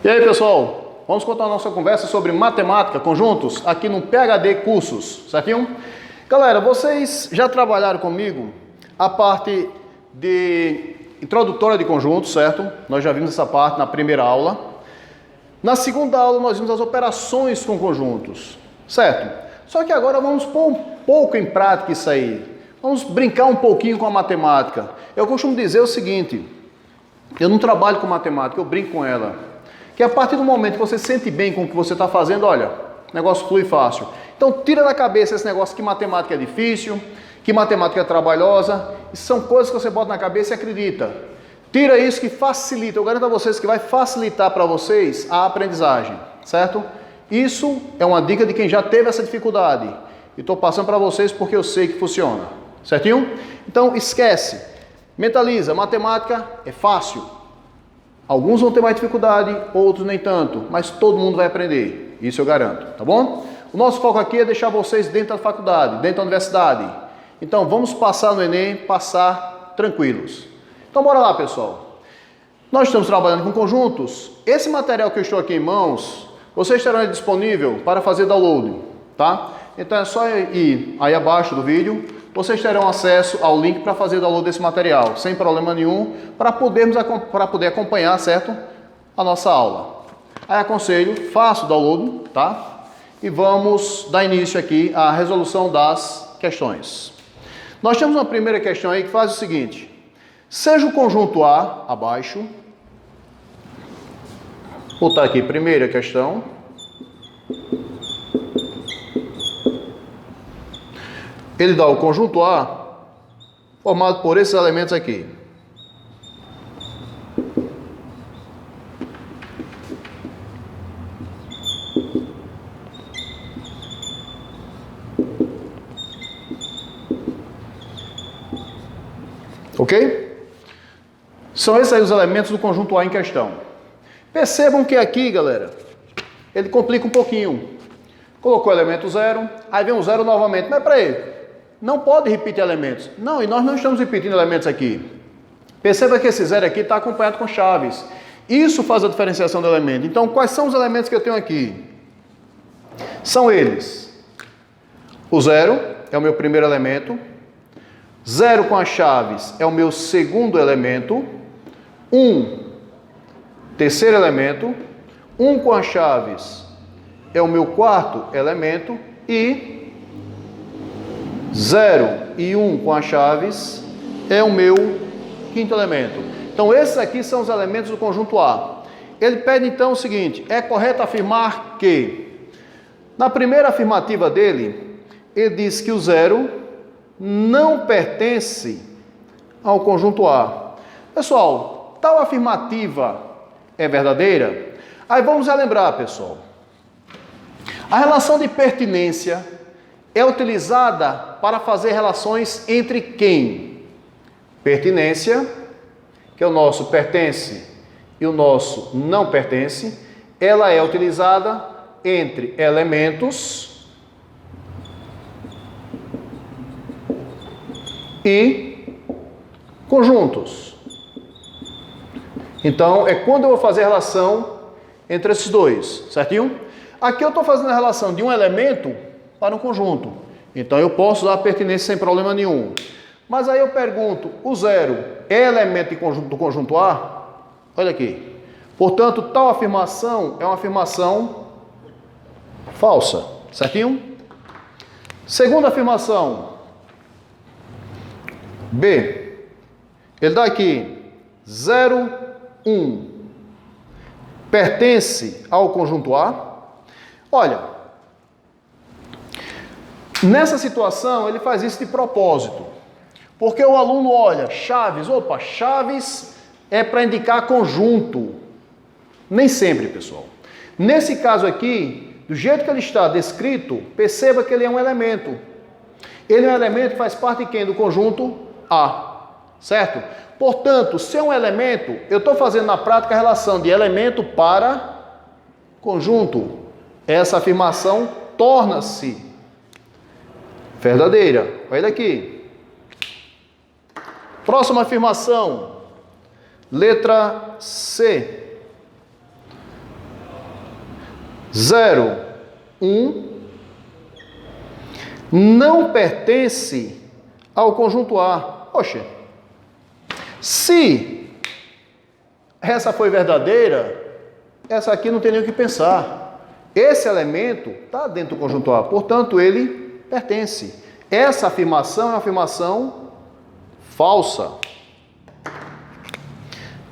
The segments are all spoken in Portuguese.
E aí, pessoal, vamos continuar a nossa conversa sobre matemática, conjuntos, aqui no PhD Cursos, certinho? Galera, vocês já trabalharam comigo a parte de introdutória de conjuntos, certo? Nós já vimos essa parte na primeira aula. Na segunda aula nós vimos as operações com conjuntos, certo? Só que agora vamos pôr um pouco em prática isso aí. Vamos brincar um pouquinho com a matemática. Eu costumo dizer o seguinte, eu não trabalho com matemática, eu brinco com ela. Que a partir do momento que você se sente bem com o que você está fazendo, olha, o negócio flui fácil. Então tira da cabeça esse negócio que matemática é difícil, que matemática é trabalhosa. Isso são coisas que você bota na cabeça e acredita. Tira isso que facilita, eu garanto a vocês que vai facilitar para vocês a aprendizagem, certo? Isso é uma dica de quem já teve essa dificuldade. E estou passando para vocês porque eu sei que funciona, certinho? Então esquece, mentaliza, matemática é fácil. Alguns vão ter mais dificuldade, outros nem tanto, mas todo mundo vai aprender, isso eu garanto, tá bom? O nosso foco aqui é deixar vocês dentro da faculdade, dentro da universidade. Então vamos passar no Enem, passar tranquilos. Então bora lá, pessoal. Nós estamos trabalhando com conjuntos. Esse material que eu estou aqui em mãos, vocês terão disponível para fazer download, tá? Então é só ir aí abaixo do vídeo. Vocês terão acesso ao link para fazer o download desse material, sem problema nenhum, para poder acompanhar, certo? A nossa aula. Aí aconselho, faça o download, tá? E vamos dar início aqui à resolução das questões. Nós temos uma primeira questão aí que faz o seguinte. Seja o conjunto A, abaixo. Vou botar aqui, primeira questão. Ele dá o conjunto A formado por esses elementos aqui. Ok? São esses aí os elementos do conjunto A em questão. Percebam que aqui, galera, ele complica um pouquinho. Colocou o elemento 0, aí vem o 0 novamente. Mas peraí. Não pode repetir elementos. Não, e nós não estamos repetindo elementos aqui. Perceba que esse zero aqui está acompanhado com chaves. Isso faz a diferenciação do elemento. Então, quais são os elementos que eu tenho aqui? São eles. O 0 é o meu primeiro elemento. 0 com as chaves é o meu segundo elemento. 1, terceiro elemento. 1 com as chaves é o meu quarto elemento. E 0 e 1 com as chaves é o meu quinto elemento. Então esses aqui são os elementos do conjunto A. Ele pede então o seguinte, é correto afirmar que, na primeira afirmativa dele, ele diz que o 0 não pertence ao conjunto A. Pessoal, tal afirmativa é verdadeira? Aí vamos relembrar, pessoal. A relação de pertinência é utilizada para fazer relações entre quem? Pertinência, que é o nosso pertence e o nosso não pertence, ela é utilizada entre elementos e conjuntos. Então, é quando eu vou fazer a relação entre esses dois, certinho? Aqui eu estou fazendo a relação de um elemento para um conjunto. Então eu posso usar a pertinência sem problema nenhum. Mas aí eu pergunto, o 0 é elemento do conjunto A? Olha aqui. Portanto, tal afirmação é uma afirmação falsa. Certinho? Segunda afirmação. B. Ele dá aqui 0, 1. Pertence ao conjunto A? Olha, nessa situação, ele faz isso de propósito. Porque o aluno olha, chaves, chaves é para indicar conjunto. Nem sempre, pessoal. Nesse caso aqui, do jeito que ele está descrito, perceba que ele é um elemento. Ele é um elemento que faz parte de quem? Do conjunto A. Certo? Portanto, se é um elemento, eu estou fazendo na prática a relação de elemento para conjunto. Essa afirmação torna-se verdadeira. Olha aqui. Próxima afirmação. Letra C. 0, 1, não pertence ao conjunto A. Oxe, se essa foi verdadeira, essa aqui não tem nem o que pensar. Esse elemento está dentro do conjunto A, portanto, ele pertence. Essa afirmação é uma afirmação falsa.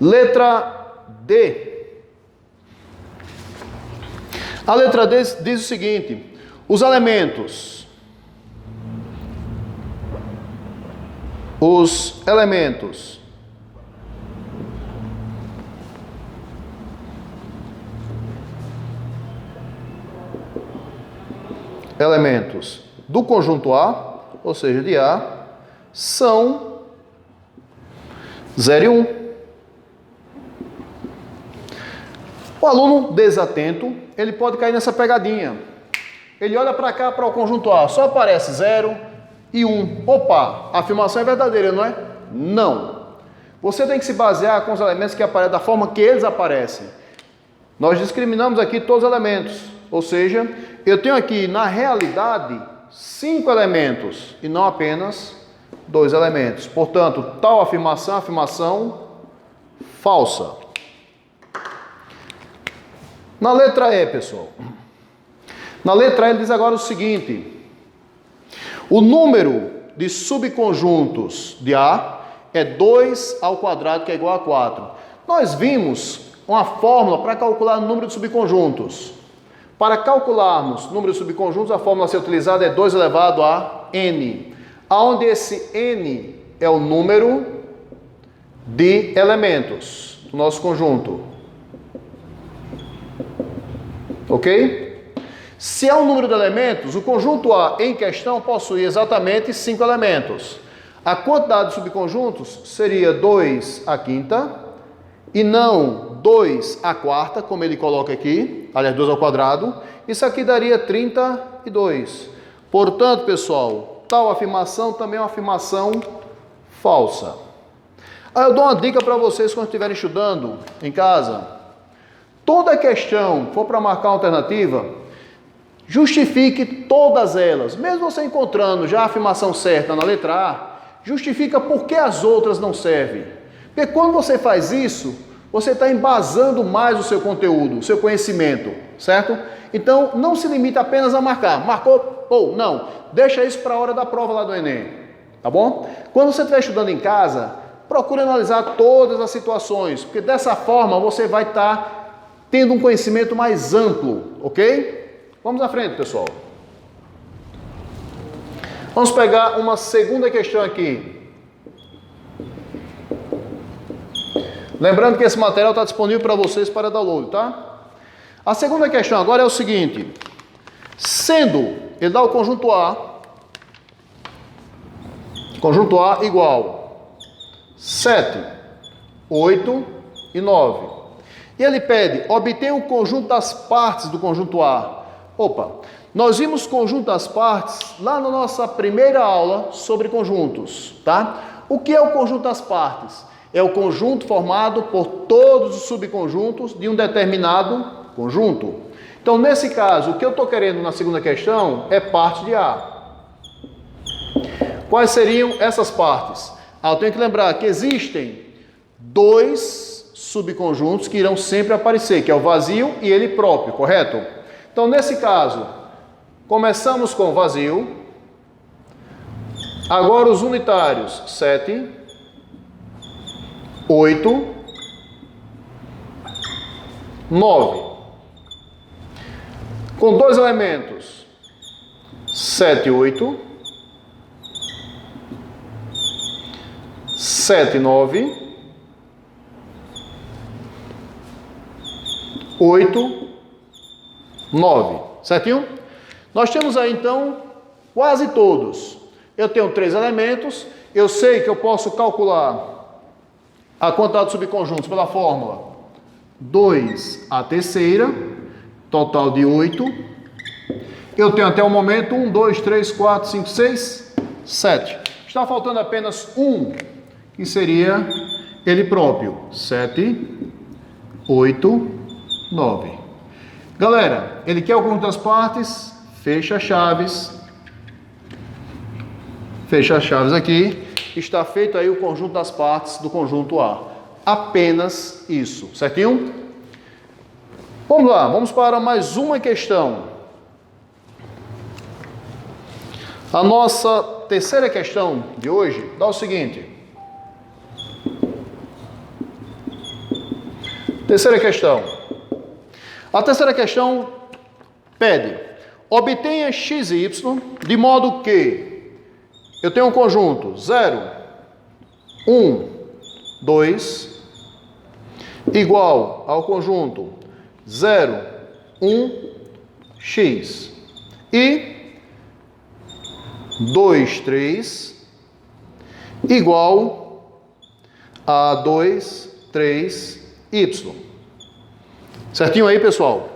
Letra D. A letra D diz o seguinte: os elementos do conjunto A, ou seja, de A, são 0 e 1. O aluno desatento, ele pode cair nessa pegadinha. Ele olha para cá, para o conjunto A, só aparece 0 e 1. Opa, a afirmação é verdadeira, não é? Não. Você tem que se basear com os elementos que aparecem da forma que eles aparecem. Nós discriminamos aqui todos os elementos. Ou seja, eu tenho aqui, na realidade, 5 elementos e não apenas 2 elementos. Portanto, tal afirmação é uma afirmação falsa. Na letra E, pessoal. Na letra E, ele diz agora o seguinte: o número de subconjuntos de A é 2 ao quadrado, que é igual a 4. Nós vimos uma fórmula para calcular o número de subconjuntos. Para calcularmos o número de subconjuntos, a fórmula a ser utilizada é 2 elevado a n, onde esse n é o número de elementos do nosso conjunto. Ok? Se é um número de elementos, o conjunto A em questão possui exatamente 5 elementos. A quantidade de subconjuntos seria 2 à quinta e não 2 à quarta, como ele coloca aqui, aliás, 2 ao quadrado. Isso aqui daria 32. Portanto, pessoal, tal afirmação também é uma afirmação falsa. Aí eu dou uma dica para vocês quando estiverem estudando em casa. Toda questão for para marcar uma alternativa, justifique todas elas. Mesmo você encontrando já a afirmação certa na letra A, justifica por que as outras não servem. Porque quando você faz isso, você está embasando mais o seu conteúdo, o seu conhecimento, certo? Então, não se limita apenas a marcar. Marcou? Ou não. Deixa isso para a hora da prova lá do Enem, tá bom? Quando você estiver estudando em casa, procure analisar todas as situações, porque dessa forma você vai estar tendo um conhecimento mais amplo, ok? Vamos à frente, pessoal. Vamos pegar uma segunda questão aqui. Lembrando que esse material está disponível para vocês para download, tá? A segunda questão agora é o seguinte: sendo, ele dá o conjunto A igual 7, 8 e 9. E ele pede, obtenha o conjunto das partes do conjunto A. Opa, nós vimos conjunto das partes lá na nossa primeira aula sobre conjuntos, tá? O que é o conjunto das partes? É o conjunto formado por todos os subconjuntos de um determinado conjunto. Então, nesse caso, o que eu estou querendo na segunda questão é parte de A. Quais seriam essas partes? Eu tenho que lembrar que existem 2 subconjuntos que irão sempre aparecer, que é o vazio e ele próprio, correto? Então, nesse caso, começamos com o vazio. Agora os unitários, 7, 8, 9. Com 2 elementos, 7, 8, 7, 9, 8, 9. Certinho? Nós temos aí, então, quase todos. Eu tenho 3 elementos. Eu sei que eu posso calcular a quantidade de subconjuntos pela fórmula 2 à terceira, total de 8. Eu tenho até o momento 1, 2, 3, 4, 5, 6, 7. Está faltando apenas um, que seria ele próprio. 7, 8, 9. Galera, ele quer o conjunto das partes, fecha chaves aqui, está feito aí o conjunto das partes do conjunto A. Apenas isso, certinho? Vamos lá, vamos para mais uma questão. A nossa terceira questão de hoje dá o seguinte. Terceira questão. A terceira questão pede: obtenha x e y de modo que eu tenho um conjunto 0, 1, 2 igual ao conjunto 0, 1, x e 2, 3 igual a 2, 3, y. Certinho aí, pessoal?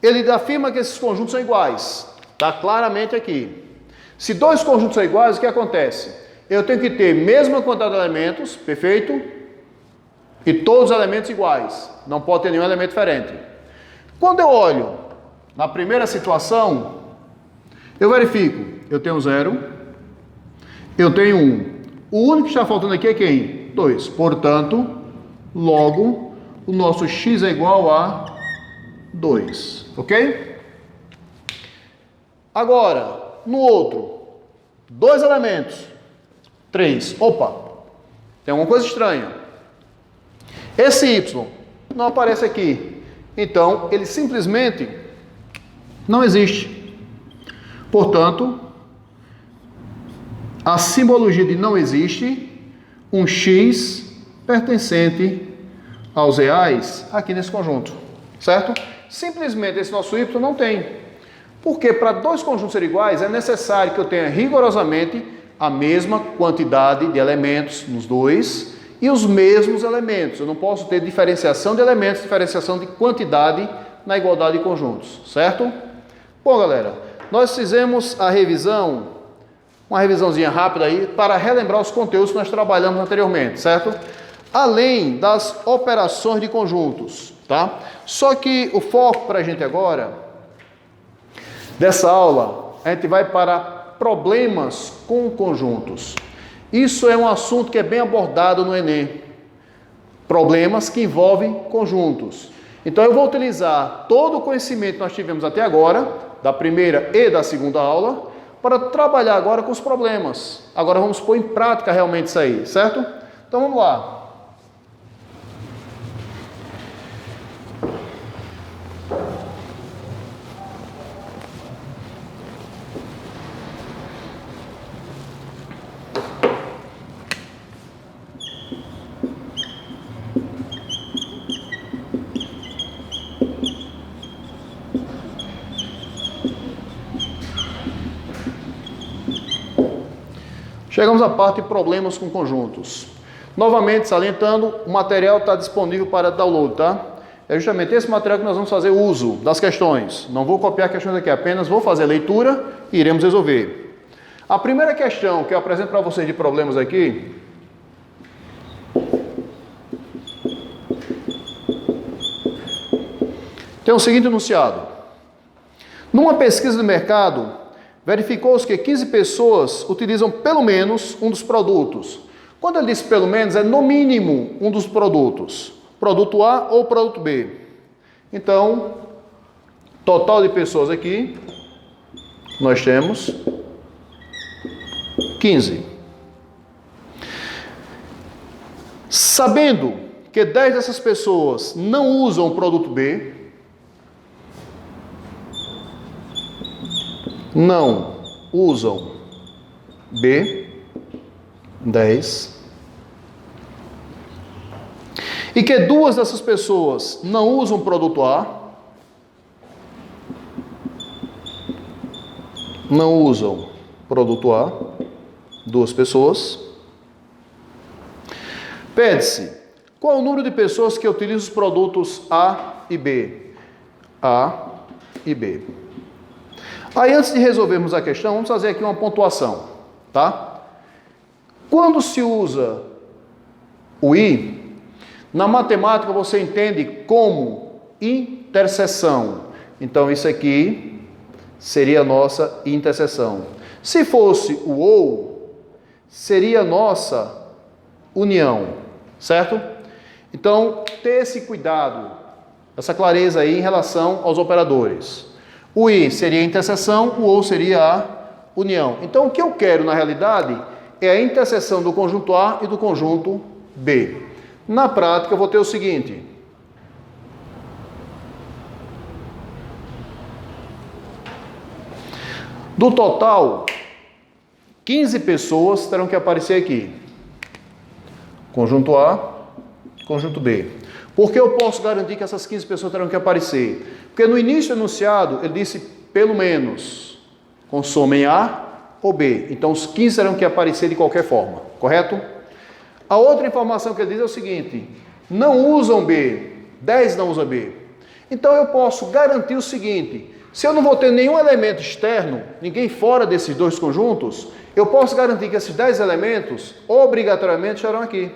Ele afirma que esses conjuntos são iguais. Está claramente aqui. Se dois conjuntos são iguais, o que acontece? Eu tenho que ter a mesma quantidade de elementos, perfeito? E todos os elementos iguais. Não pode ter nenhum elemento diferente. Quando eu olho na primeira situação, eu verifico. Eu tenho 0, eu tenho 1. O único que está faltando aqui é quem? 2. Portanto, logo, o nosso x é igual a 2. Ok? Agora, no outro, 2 elementos. 3. Opa, tem alguma coisa estranha. Esse y não aparece aqui. Então, ele simplesmente não existe. Portanto, a simbologia de não existe um x pertencente aos reais aqui nesse conjunto, certo? Simplesmente esse nosso y não tem. Porque para dois conjuntos serem iguais é necessário que eu tenha rigorosamente a mesma quantidade de elementos nos dois e os mesmos elementos. Eu não posso ter diferenciação de elementos, diferenciação de quantidade na igualdade de conjuntos, certo? Bom, galera, nós fizemos a revisão, uma revisãozinha rápida aí, para relembrar os conteúdos que nós trabalhamos anteriormente, certo? Além das operações de conjuntos, tá? Só que o foco para a gente agora, dessa aula, a gente vai para problemas com conjuntos. Isso é um assunto que é bem abordado no Enem. Problemas que envolvem conjuntos. Então eu vou utilizar todo o conhecimento que nós tivemos até agora, da primeira e da segunda aula, para trabalhar agora com os problemas. Agora vamos pôr em prática realmente isso aí, certo? Então vamos lá. Chegamos à parte de problemas com conjuntos. Novamente, salientando, o material está disponível para download, tá? É justamente esse material que nós vamos fazer uso das questões. Não vou copiar questões aqui, apenas vou fazer a leitura e iremos resolver. A primeira questão que eu apresento para vocês de problemas aqui tem o seguinte enunciado. Numa pesquisa de mercado, verificou-se que 15 pessoas utilizam pelo menos um dos produtos. Quando ele diz pelo menos, é no mínimo um dos produtos. Produto A ou produto B. Então, total de pessoas aqui, nós temos 15. Sabendo que 10 dessas pessoas não usam o produto B, não usam B, 10, e que 2 dessas pessoas não usam o produto A, não usam produto A, 2 pessoas, pede-se qual é o número de pessoas que utilizam os produtos A e B. A e B. Aí, antes de resolvermos a questão, vamos fazer aqui uma pontuação, tá? Quando se usa o I, na matemática você entende como interseção. Então isso aqui seria a nossa interseção. Se fosse o ou, seria a nossa união, certo? Então, ter esse cuidado, essa clareza aí em relação aos operadores. O I seria a interseção, o ou seria a união. Então, o que eu quero, na realidade, é a interseção do conjunto A e do conjunto B. Na prática, eu vou ter o seguinte. Do total, 15 pessoas terão que aparecer aqui. Conjunto A, conjunto B. Por que eu posso garantir que essas 15 pessoas terão que aparecer? Porque no início do enunciado, ele disse pelo menos consomem A ou B. Então, os 15 terão que aparecer de qualquer forma, correto? A outra informação que ele diz é o seguinte, não usam B, 10 não usam B. Então, eu posso garantir o seguinte, se eu não vou ter nenhum elemento externo, ninguém fora desses dois conjuntos, eu posso garantir que esses 10 elementos, obrigatoriamente, estarão aqui.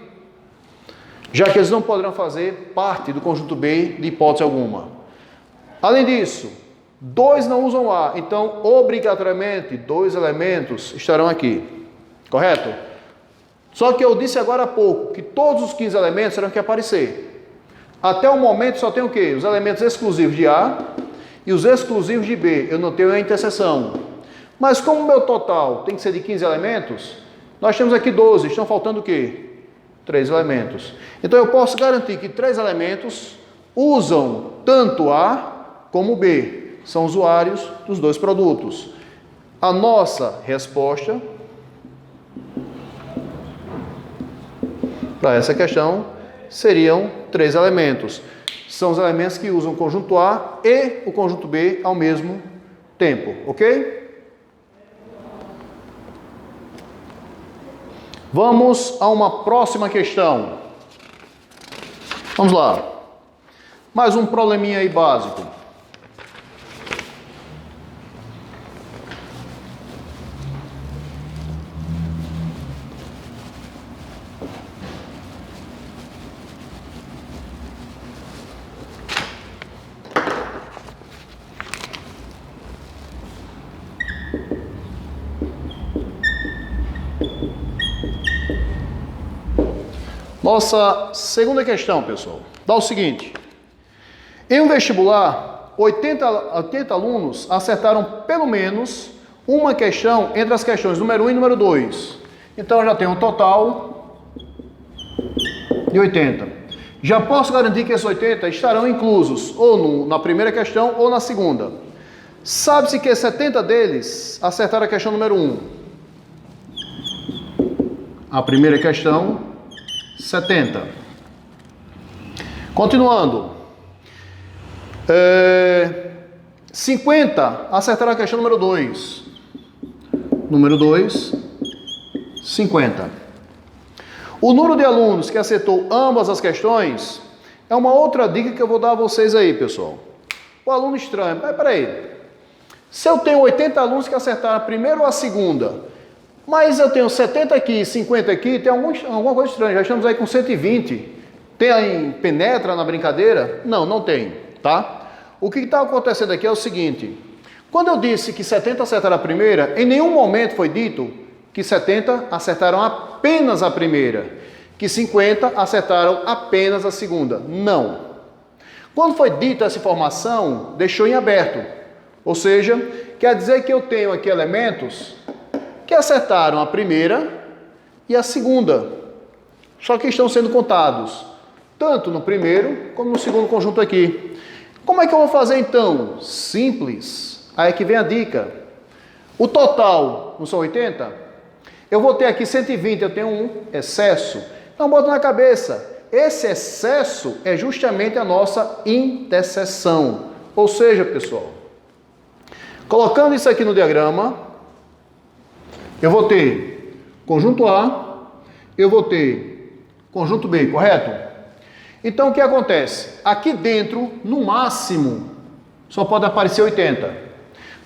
Já que eles não poderão fazer parte do conjunto B de hipótese alguma. Além disso, 2 não usam A, então, obrigatoriamente, 2 elementos estarão aqui. Correto? Só que eu disse agora há pouco que todos os 15 elementos terão que aparecer. Até o momento só tem o quê? Os elementos exclusivos de A e os exclusivos de B. Eu não tenho a interseção. Mas como o meu total tem que ser de 15 elementos, nós temos aqui 12. Estão faltando o quê? 3 elementos. Então eu posso garantir que 3 elementos usam tanto A como B. São usuários dos dois produtos. A nossa resposta para essa questão seriam 3 elementos. São os elementos que usam o conjunto A e o conjunto B ao mesmo tempo, ok? Vamos a uma próxima questão. Vamos lá. Mais um probleminha aí básico. Nossa segunda questão, pessoal, dá o seguinte. Em um vestibular, 80 alunos acertaram pelo menos uma questão entre as questões número 1 e número 2. Então, eu já tenho um total de 80. Já posso garantir que esses 80 estarão inclusos ou na primeira questão ou na segunda. Sabe-se que 70 deles acertaram a questão número 1. A primeira questão... 70. Continuando. 50 acertaram a questão número 2. Número 2, 50. O número de alunos que acertou ambas as questões é uma outra dica que eu vou dar a vocês aí, pessoal. O aluno estranho. Peraí. Se eu tenho 80 alunos que acertaram a primeira ou a segunda... Mas eu tenho 70 aqui, 50 aqui, tem alguma coisa estranha. Já estamos aí com 120. Tem aí, penetra na brincadeira? Não, não tem, tá? O que está acontecendo aqui é o seguinte. Quando eu disse que 70 acertaram a primeira, em nenhum momento foi dito que 70 acertaram apenas a primeira. Que 50 acertaram apenas a segunda. Não. Quando foi dita essa informação, deixou em aberto. Ou seja, quer dizer que eu tenho aqui elementos... que acertaram a primeira e a segunda, só que estão sendo contados, tanto no primeiro como no segundo conjunto aqui. Como é que eu vou fazer então? Simples, aí que vem a dica. O total, não são 80? Eu vou ter aqui 120, eu tenho um excesso. Então bota na cabeça, esse excesso é justamente a nossa interseção. Ou seja, pessoal, colocando isso aqui no diagrama, eu vou ter conjunto A, eu vou ter conjunto B, correto? Então, o que acontece? Aqui dentro, no máximo, só pode aparecer 80.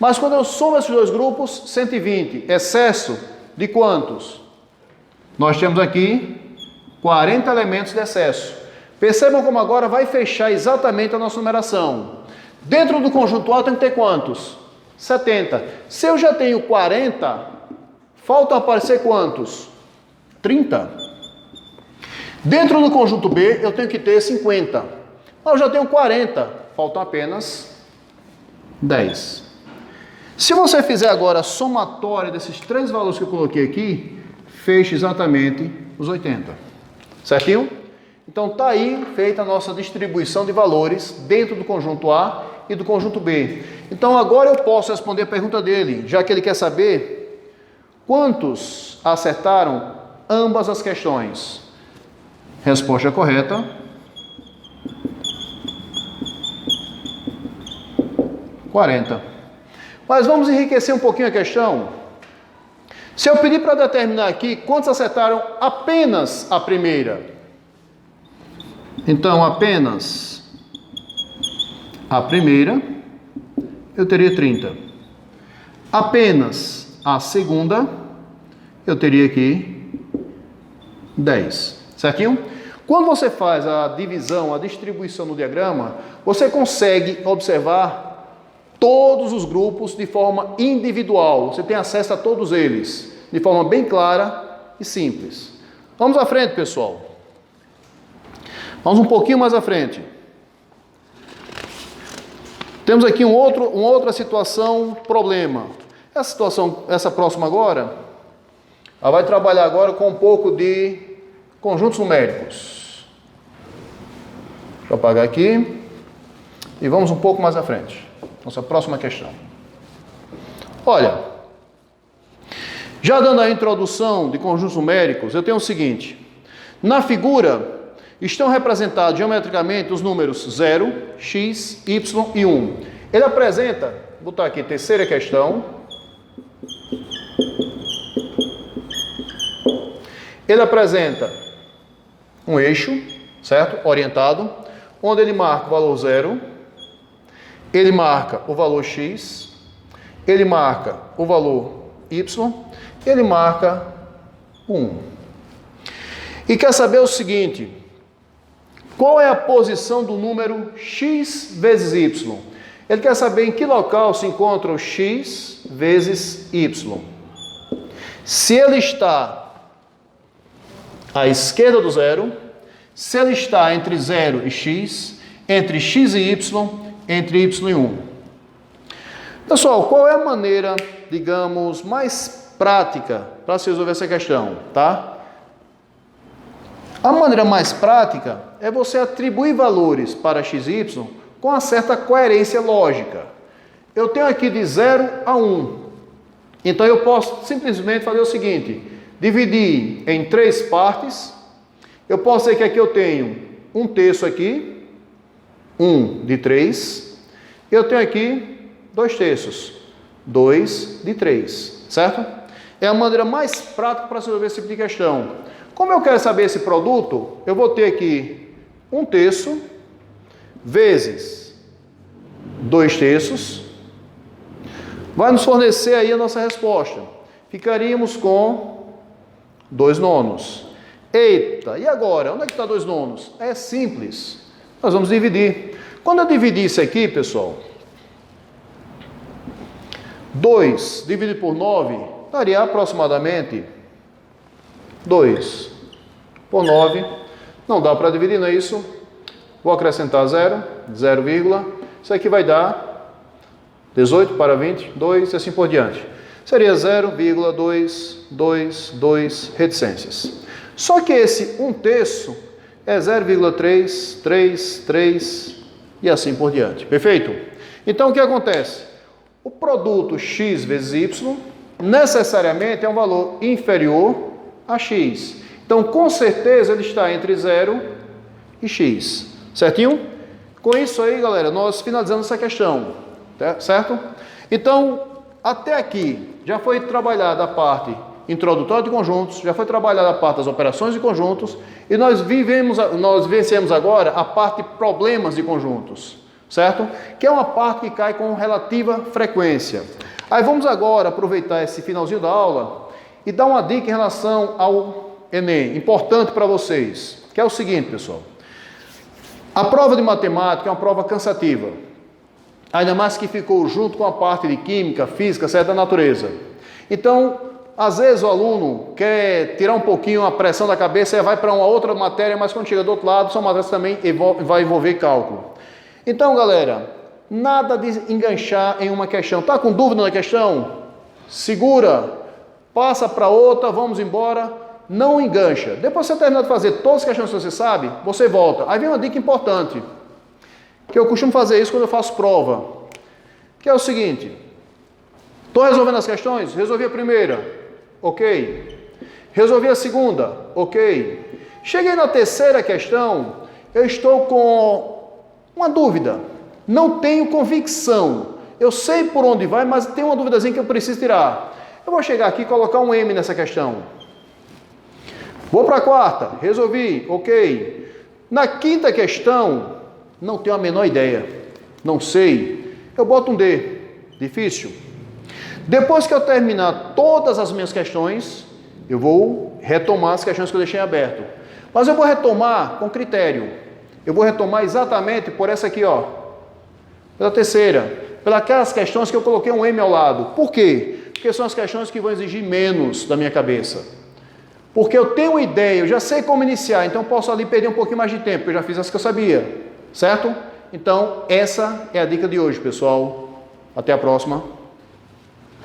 Mas quando eu somo esses dois grupos, 120. Excesso de quantos? Nós temos aqui 40 elementos de excesso. Percebam como agora vai fechar exatamente a nossa numeração. Dentro do conjunto A tem que ter quantos? 70. Se eu já tenho 40, faltam aparecer quantos? 30. Dentro do conjunto B eu tenho que ter 50. Mas eu já tenho 40, faltam apenas 10. Se você fizer agora a somatória desses três valores que eu coloquei aqui, fecha exatamente os 80. Certinho? Então está aí feita a nossa distribuição de valores dentro do conjunto A e do conjunto B. Então agora eu posso responder a pergunta dele, já que ele quer saber quantos acertaram ambas as questões. Resposta correta: 40. Mas vamos enriquecer um pouquinho a questão. Se eu pedir para determinar aqui quantos acertaram apenas a primeira, então apenas a primeira, eu teria 30. Apenas a segunda, eu teria aqui 10. Certinho? Quando você faz a divisão, a distribuição no diagrama, você consegue observar todos os grupos de forma individual. Você tem acesso a todos eles de forma bem clara e simples. Vamos à frente, pessoal. Vamos um pouquinho mais à frente. Temos aqui uma outra situação, problema. Essa próxima agora, ela vai trabalhar agora com um pouco de conjuntos numéricos. Deixa eu apagar aqui. E vamos um pouco mais à frente. Nossa próxima questão. Olha, já dando a introdução de conjuntos numéricos, eu tenho o seguinte. Na figura estão representados geometricamente os números 0, x, y e 1. Ele apresenta, vou botar aqui, terceira questão. Ele apresenta um eixo, certo? Orientado, onde ele marca o valor 0, ele marca o valor x, ele marca o valor y, ele marca 1. E quer saber o seguinte: qual é a posição do número x vezes y? Ele quer saber em que local se encontra o x vezes y. Se ele está à esquerda do zero, se ele está entre 0 e x, entre x e y, entre y e 1. Pessoal, qual é a maneira, digamos, mais prática para se resolver essa questão, tá? A maneira mais prática é você atribuir valores para x e y com uma certa coerência lógica. Eu tenho aqui de 0 a 1. Então eu posso simplesmente fazer o seguinte: dividir em 3 partes. Eu posso dizer que aqui eu tenho 1/3 aqui, 1 de 3. Eu tenho aqui 2/3, 2 de 3, certo? É a maneira mais prática para se resolver esse tipo de questão. Como eu quero saber esse produto, eu vou ter aqui 1/3 vezes 2/3. Vai nos fornecer aí a nossa resposta. Ficaríamos com 2/9. Eita, e agora? Onde é que está 2/9? É simples. Nós vamos dividir. Quando eu dividir isso aqui, pessoal, 2 dividido por 9 daria aproximadamente 2 por 9. Não dá para dividir, não é isso? Vou acrescentar 0, 0, isso aqui vai dar 18 para 20, 2 e assim por diante. Seria 0,222 reticências. Só que esse 1/3 é 0,3, 3, 3 e assim por diante. Perfeito? Então o que acontece? O produto x vezes y necessariamente é um valor inferior a x. Então com certeza ele está entre 0 e x. Certinho? Com isso aí, galera, nós finalizamos essa questão. Certo? Então, até aqui já foi trabalhada a parte introdutória de conjuntos, já foi trabalhada a parte das operações de conjuntos e nós vencemos agora a parte de problemas de conjuntos, certo? Que é uma parte que cai com relativa frequência. Aí vamos agora aproveitar esse finalzinho da aula e dar uma dica em relação ao Enem, importante para vocês, que é o seguinte, pessoal. A prova de matemática é uma prova cansativa. Ainda mais que ficou junto com a parte de química, física, certo, da natureza. Então, às vezes o aluno quer tirar um pouquinho a pressão da cabeça e vai para uma outra matéria, mas quando chega do outro lado, são matérias que também vai envolver cálculo. Então, galera, nada de enganchar em uma questão. Tá com dúvida na questão? Segura, passa para outra, vamos embora, não engancha. Depois que você terminar de fazer todas as questões que você sabe, você volta. Aí vem uma dica importante, que eu costumo fazer isso quando eu faço prova, que é o seguinte: estou resolvendo as questões, resolvi a primeira, ok. Resolvi a segunda, ok. Cheguei na terceira questão, eu estou com uma dúvida, não tenho convicção, eu sei por onde vai, mas tem uma duvidazinha que eu preciso tirar. Eu vou chegar aqui e colocar um M nessa questão. Vou para a quarta, resolvi, ok. Na quinta questão, não tenho a menor ideia, não sei, eu boto um D, difícil. Depois que eu terminar todas as minhas questões, eu vou retomar as questões que eu deixei aberto. Mas eu vou retomar com critério. Eu vou retomar exatamente por essa aqui, ó. Pela terceira. Pelas aquelas questões que eu coloquei um M ao lado. Por quê? Porque são as questões que vão exigir menos da minha cabeça. Porque eu tenho uma ideia, eu já sei como iniciar, então eu posso ali perder um pouquinho mais de tempo, porque eu já fiz as que eu sabia. Certo? Então, essa é a dica de hoje, pessoal. Até a próxima.